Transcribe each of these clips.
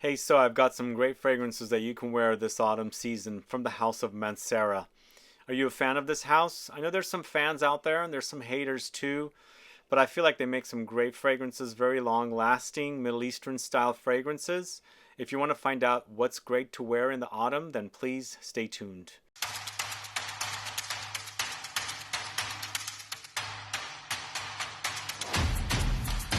Hey, so I've got some great fragrances that you can wear this autumn season from the house of Mancera. Are you a fan of this house? I know there's some fans out there and there's some haters too, but I feel like they make some great fragrances, very long lasting Middle Eastern style fragrances. If you want to find out what's great to wear in the autumn, then please stay tuned.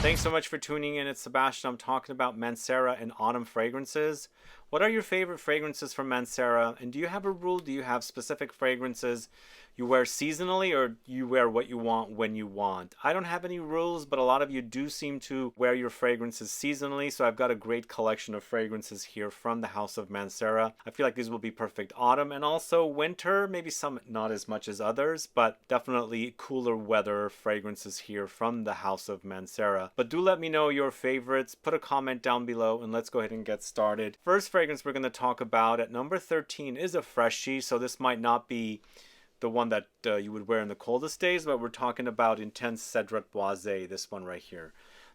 Thanks so much for tuning in. It's Sebastian. I'm talking about Mancera and autumn fragrances. What are your favorite fragrances from Mancera? And do you have a rule? Do you have specific fragrances you wear seasonally, or you wear what you want when you want? I don't have any rules, but a lot of you do seem to wear your fragrances seasonally. So I've got a great collection of fragrances here from the house of Mancera. I feel like these will be perfect autumn and also winter. Maybe some not as much as others, but definitely cooler weather fragrances here from the house of Mancera. But do let me know your favorites. Put a comment down below and let's go ahead and get started. First fragrance we're going to talk about at number 13 is a freshie, so this might not be the one that you would wear in the coldest days, but we're talking about Intense CEDRAT Boisé, this one right here.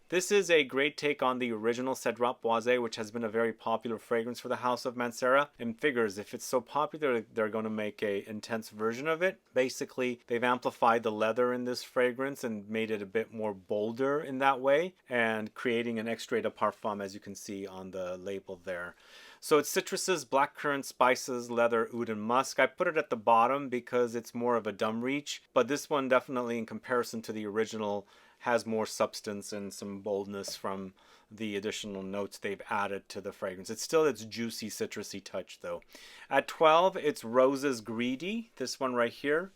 This is a great take on the original CEDRAT Boisé, which has been a very popular fragrance for the house of Mancera. And figures, if it's so popular, they're going to make a intense version of it. Basically, they've amplified the leather in this fragrance and made it a bit more bolder in that way, and creating an extrait de parfum, as you can see on the label there. So it's citruses, blackcurrant, spices, leather, oud, and musk. I put it at the bottom because it's more of a dumb reach, but this one definitely, in comparison to the original, has more substance and some boldness from the additional notes they've added to the fragrance. It's still its juicy, citrusy touch though. At 12, it's Roses Greedy, this one right here.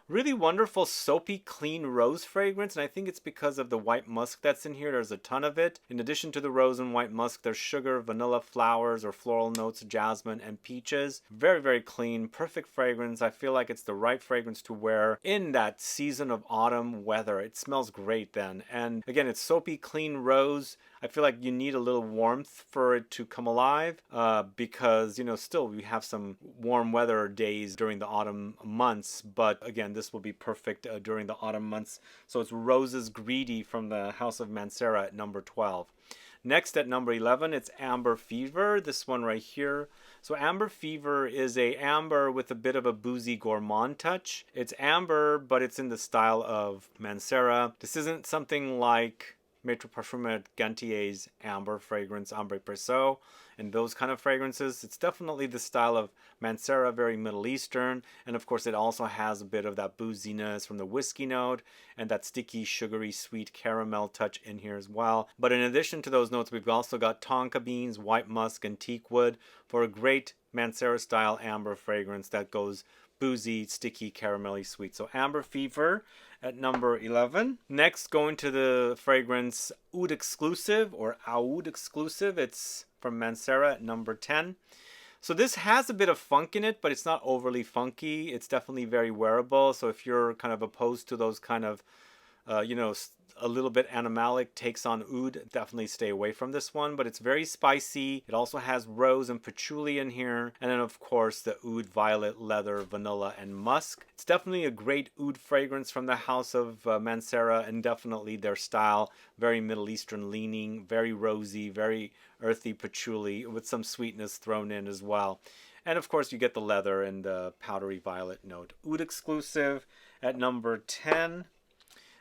Really wonderful, soapy, clean rose fragrance, and I think it's because of the white musk that's in here. There's a ton of it. In addition to the rose and white musk, there's sugar, vanilla, flowers, or floral notes, jasmine, and peaches. Very, very clean, perfect fragrance. I feel like it's the right fragrance to wear in that season of autumn weather. It smells great then. And again, it's soapy, clean rose. I feel like you need a little warmth for it to come alive because, you know, still we have some warm weather days during the autumn months. But again, this will be perfect during the autumn months. So it's Roses Greedy from the House of Mancera at number 12. Next at number 11, it's Amber Fever, this one right here. So Amber Fever is a amber with a bit of a boozy gourmand touch. It's amber, but it's in the style of Mancera. This isn't something like Maître Parfumeur Gantier's amber fragrance, Ambre Perso, and those kind of fragrances. It's definitely the style of Mancera, very Middle Eastern, and of course it also has a bit of that booziness from the whiskey note and that sticky, sugary, sweet caramel touch in here as well. But in addition to those notes, we've also got tonka beans, white musk, and teakwood for a great Mancera style amber fragrance that goes boozy, sticky, caramelly sweet. So Amber Fever at number 11. Next, going to the fragrance Oud Exclusive or AOUD Exclusive. It's from Mancera at number 10. So this has a bit of funk in it, but it's not overly funky. It's definitely very wearable. So if you're kind of opposed to those kind of, a little bit animalic takes on oud, definitely stay away from this one. But it's very spicy. It also has rose and patchouli in here, and then of course the oud, violet, leather, vanilla, and musk. It's definitely a great oud fragrance from the house of Mancera, and definitely their style, very Middle Eastern leaning, very rosy, very earthy patchouli with some sweetness thrown in as well. And of course you get the leather and the powdery violet note. Oud Exclusive at number 10.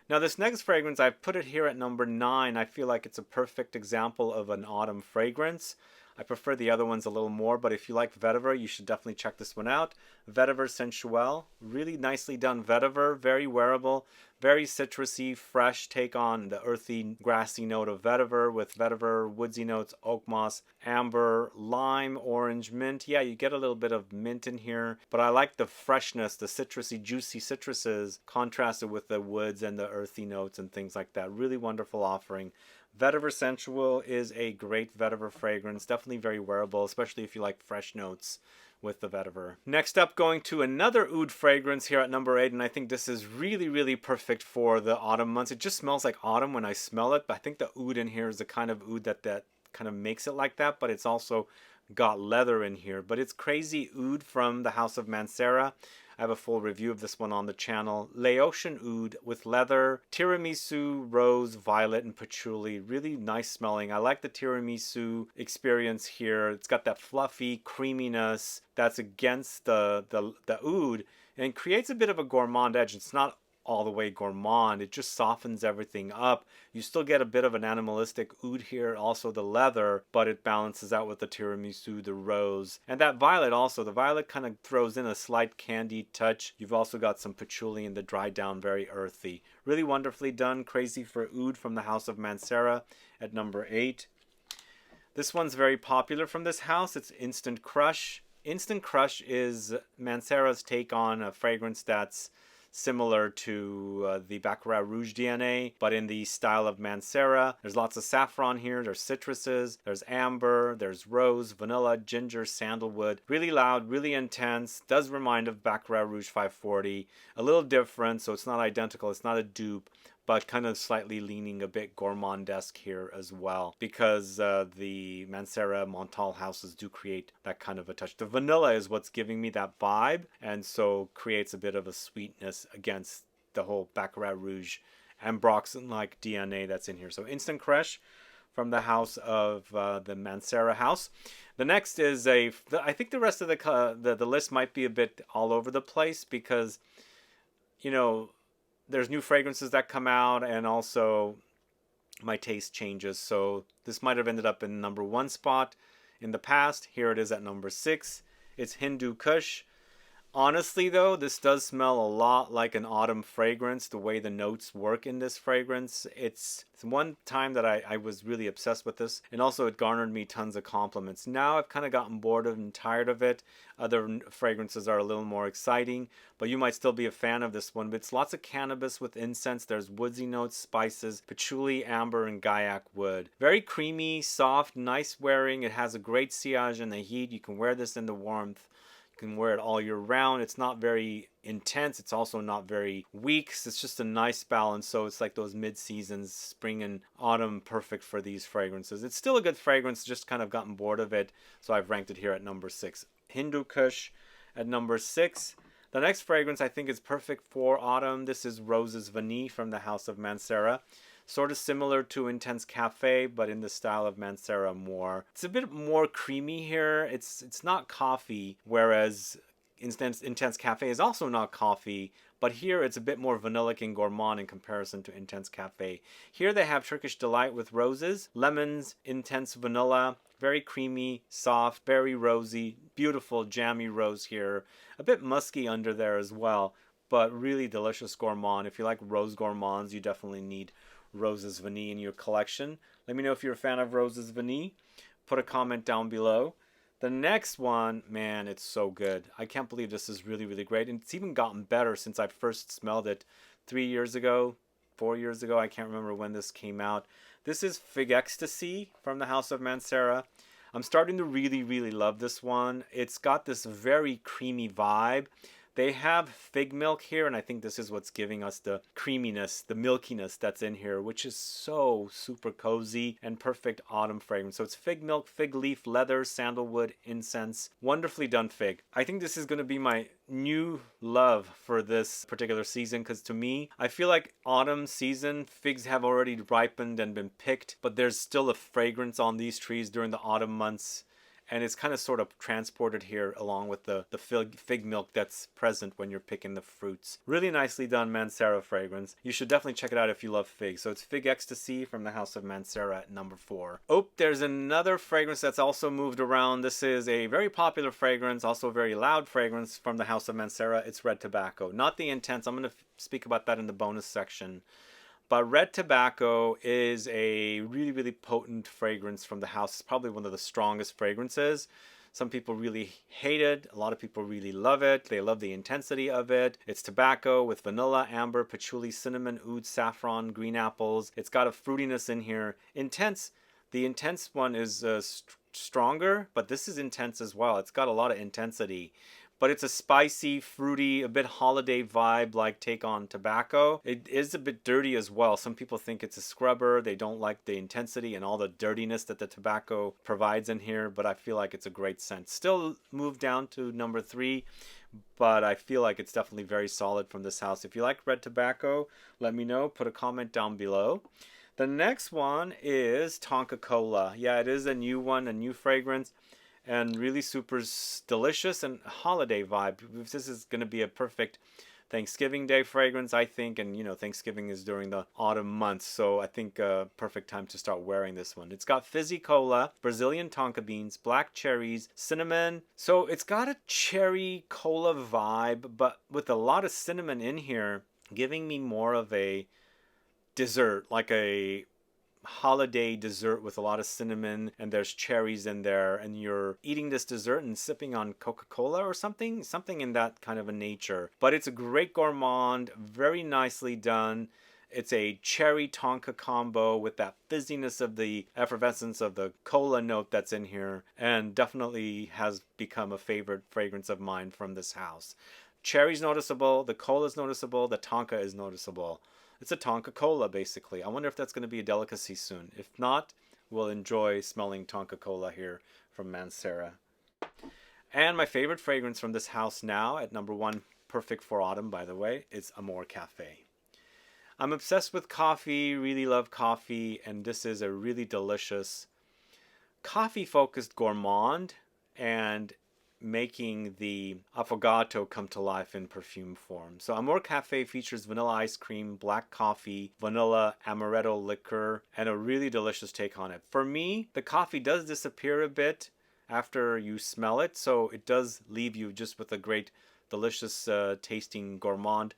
Now this next fragrance, I've put it here at number 9. I feel like it's a perfect example of an autumn fragrance. I prefer the other ones a little more, but if you like vetiver, you should definitely check this one out. Vetiver Sensuel, really nicely done vetiver, very wearable, very citrusy, fresh take on the earthy, grassy note of vetiver with vetiver, woodsy notes, oakmoss, amber, lime, orange, mint. Yeah, you get a little bit of mint in here, but I like the freshness, the citrusy, juicy citruses contrasted with the woods and the earthy notes and things like that. Really wonderful offering. Vetiver Sensual is a great vetiver fragrance, definitely very wearable, especially if you like fresh notes with the vetiver. Next up, going to another oud fragrance here at number 8, and I think this is really, really perfect for the autumn months. It just smells like autumn when I smell it, but I think the oud in here is the kind of oud that kind of makes it like that, but it's also got leather in here. But it's Crazy Oud from the House of Mancera. I have a full review of this one on the channel. Laotian oud with leather, tiramisu, rose, violet, and patchouli. Really nice smelling. I like the tiramisu experience here. It's got that fluffy creaminess that's against the oud and creates a bit of a gourmand edge. It's not all the way gourmand. It just softens everything up. You still get a bit of an animalistic oud here, also the leather, but it balances out with the tiramisu, the rose, and that violet also. The violet kind of throws in a slight candied touch. You've also got some patchouli in the dried down, very earthy. Really wonderfully done. Crazy for oud from the House of Mancera at number 8. This one's very popular from this house. It's Instant Crush. Instant Crush is Mancera's take on a fragrance that's similar to the Baccarat Rouge DNA, but in the style of Mancera. There's lots of saffron here, there's citruses, there's amber, there's rose, vanilla, ginger, sandalwood. Really loud, really intense, does remind of Baccarat Rouge 540. A little different, so it's not identical, it's not a dupe, but kind of slightly leaning a bit gourmandesque here as well, because the Mancera Montal houses do create that kind of a touch. The vanilla is what's giving me that vibe, and so creates a bit of a sweetness against the whole Baccarat Rouge ambroxan-like DNA that's in here. So Instant Crush from the house of the Mancera house. The next is I think the rest of the list might be a bit all over the place, because, you know, there's new fragrances that come out, and also my taste changes. So this might have ended up in number 1 spot in the past. Here it is at number 6. It's Hindu Kush. Honestly though, this does smell a lot like an autumn fragrance, the way the notes work in this fragrance. It's one time that I was really obsessed with this, and also it garnered me tons of compliments. Now I've kind of gotten bored and tired of it. Other fragrances are a little more exciting, but you might still be a fan of this one. But it's lots of cannabis with incense. There's woodsy notes, spices, patchouli, amber, and Guaiac wood. Very creamy, soft, nice wearing. It has a great sillage in the heat. You can wear this in the warmth. You can wear it all year round. It's not very intense. It's also not very weak. It's just a nice balance. So it's like those mid-seasons, spring and autumn, perfect for these fragrances. It's still a good fragrance, just kind of gotten bored of it. So I've ranked it here at number 6. Hindu Kush at number 6. The next fragrance I think is perfect for autumn. This is Roses Vanille from the House of Mancera. Sort of similar to Intense CAFFE, but in the style of Mancera more. It's a bit more creamy here. It's not coffee, whereas Intense CAFFE is also not coffee, but here it's a bit more vanillic and gourmand in comparison to Intense CAFFE. Here they have Turkish Delight with roses, lemons, intense vanilla, very creamy, soft, very rosy, beautiful jammy rose here. A bit musky under there as well, but really delicious gourmand. If you like rose gourmands, you definitely need Roses Vanille in your collection. Let me know if you're a fan of Roses Vanille. Put a comment down below. The next one, man, it's so good. I can't believe this is really, really great. And it's even gotten better since I first smelled it 3 years ago, 4 years ago. I can't remember when this came out. This is Fig Ecstasy from the House of Mancera. I'm starting to really, really love this one. It's got this very creamy vibe. They have fig milk here, and I think this is what's giving us the creaminess, the milkiness that's in here, which is so super cozy and perfect autumn fragrance. So it's fig milk, fig leaf, leather, sandalwood, incense. Wonderfully done fig. I think this is going to be my new love for this particular season, because to me, I feel like autumn season, figs have already ripened and been picked, but there's still a fragrance on these trees during the autumn months. And it's kind of sort of transported here along with the fig milk that's present when you're picking the fruits. Really nicely done Mancera fragrance. You should definitely check it out if you love fig. So it's Fig Ecstasy from the House of Mancera at number 4. Oh, there's another fragrance that's also moved around. This is a very popular fragrance, also a very loud fragrance from the House of Mancera. It's Red Tobacco. Not the Intense. I'm going to speak about that in the bonus section. But Red Tobacco is a really, really potent fragrance from the house. It's probably one of the strongest fragrances. Some people really hate it. A lot of people really love it. They love the intensity of it. It's tobacco with vanilla, amber, patchouli, cinnamon, oud, saffron, green apples. It's got a fruitiness in here. Intense. The intense one is stronger, but this is intense as well. It's got a lot of intensity. But it's a spicy, fruity, a bit holiday vibe like take on tobacco. It is a bit dirty as well. Some people think it's a scrubber. They don't like the intensity and all the dirtiness that the tobacco provides in here, but I feel like it's a great scent. Still moved down to number 3, but I feel like it's definitely very solid from this house. If you like red tobacco, let me know. Put a comment down below. The next one is Tonka Cola. Yeah, it is a new one, a new fragrance, and really super delicious and holiday vibe. This is going to be a perfect Thanksgiving Day fragrance, I think, and Thanksgiving is during the autumn months, so I think perfect time to start wearing this one. It's got fizzy cola, Brazilian tonka beans, black cherries, cinnamon. So it's got a cherry cola vibe, but with a lot of cinnamon in here, giving me more of a dessert, like a holiday dessert with a lot of cinnamon, and there's cherries in there, and you're eating this dessert and sipping on Coca-Cola or something in that kind of a nature. But it's a great gourmand, very nicely done. It's a cherry tonka combo with that fizziness of the effervescence of the cola note that's in here, and definitely has become a favorite fragrance of mine from this house. Cherry's noticeable, the cola's noticeable, the tonka is noticeable. It's a Tonka Cola, basically. I wonder if that's going to be a delicacy soon. If not, we'll enjoy smelling Tonka Cola here from Mancera. And my favorite fragrance from this house now, at number 1, perfect for autumn, by the way, is AMORE CAFFE. I'm obsessed with coffee, really love coffee, and this is a really delicious coffee-focused gourmand, and making the affogato come to life in perfume form. So AMORE CAFFE features vanilla ice cream, black coffee, vanilla amaretto liquor, and a really delicious take on it. For me, the coffee does disappear a bit after you smell it, so it does leave you just with a great, delicious tasting gourmand,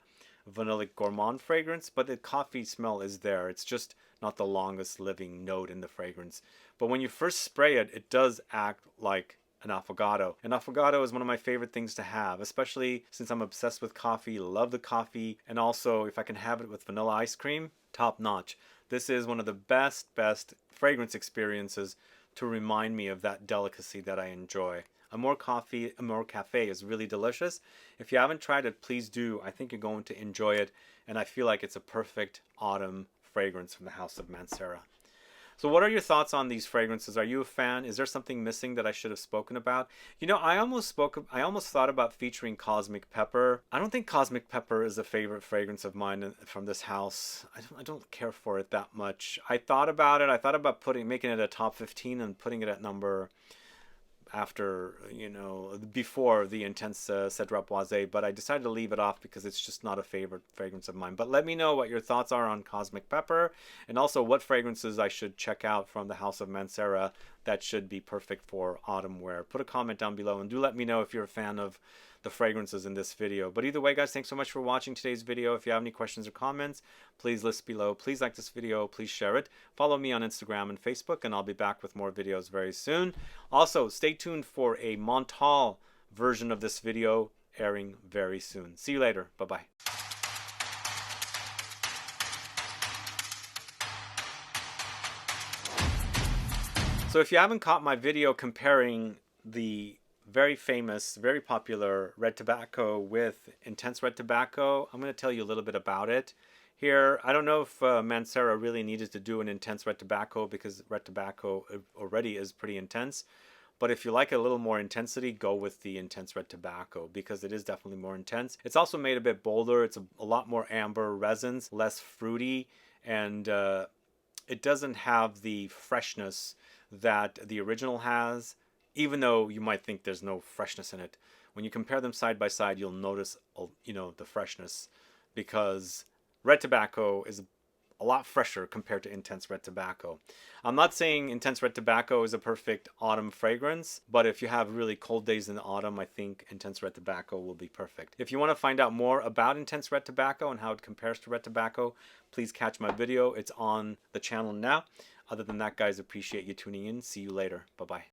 vanillic gourmand fragrance, but the coffee smell is there. It's just not the longest living note in the fragrance. But when you first spray it, it does act like an affogato. An affogato is one of my favorite things to have, especially since I'm obsessed with coffee, love the coffee, and also if I can have it with vanilla ice cream, top notch. This is one of the best fragrance experiences to remind me of that delicacy that I enjoy. AMORE CAFFE is really delicious. If you haven't tried it, please do. I think you're going to enjoy it, and I feel like it's a perfect autumn fragrance from the house of Mancera. So what are your thoughts on these fragrances? Are you a fan? Is there something missing that I should have spoken about? I almost thought about featuring Cosmic Pepper. I don't think Cosmic Pepper is a favorite fragrance of mine from this house. I don't care for it that much. I thought about it. I thought about making it a top 15 and putting it at number after, before the Intense CEDRAT BOISE, but I decided to leave it off because it's just not a favorite fragrance of mine. But let me know what your thoughts are on Cosmic Pepper, and also what fragrances I should check out from the house of Mancera that should be perfect for autumn wear. Put a comment down below, and do let me know if you're a fan of the fragrances in this video. But either way, guys, thanks so much for watching today's video. If you have any questions or comments, please list below. Please like this video, please share it. Follow me on Instagram and Facebook, and I'll be back with more videos very soon. Also, stay tuned for a Montal version of this video airing very soon. See you later. Bye-bye. So if you haven't caught my video comparing the very famous, very popular red tobacco with intense red tobacco, I'm going to tell you a little bit about it here. I don't know if Mancera really needed to do an intense red tobacco because red tobacco already is pretty intense. But if you like a little more intensity, go with the intense red tobacco because it is definitely more intense. It's also made a bit bolder. It's a lot more amber resins, less fruity, and it doesn't have the freshness that the original has. Even though you might think there's no freshness in it, when you compare them side by side, you'll notice, the freshness, because red tobacco is a lot fresher compared to intense red tobacco. I'm not saying intense red tobacco is a perfect autumn fragrance, but if you have really cold days in the autumn, I think intense red tobacco will be perfect. If you want to find out more about intense red tobacco and how it compares to red tobacco, please catch my video. It's on the channel now. Other than that, guys, appreciate you tuning in. See you later. Bye-bye.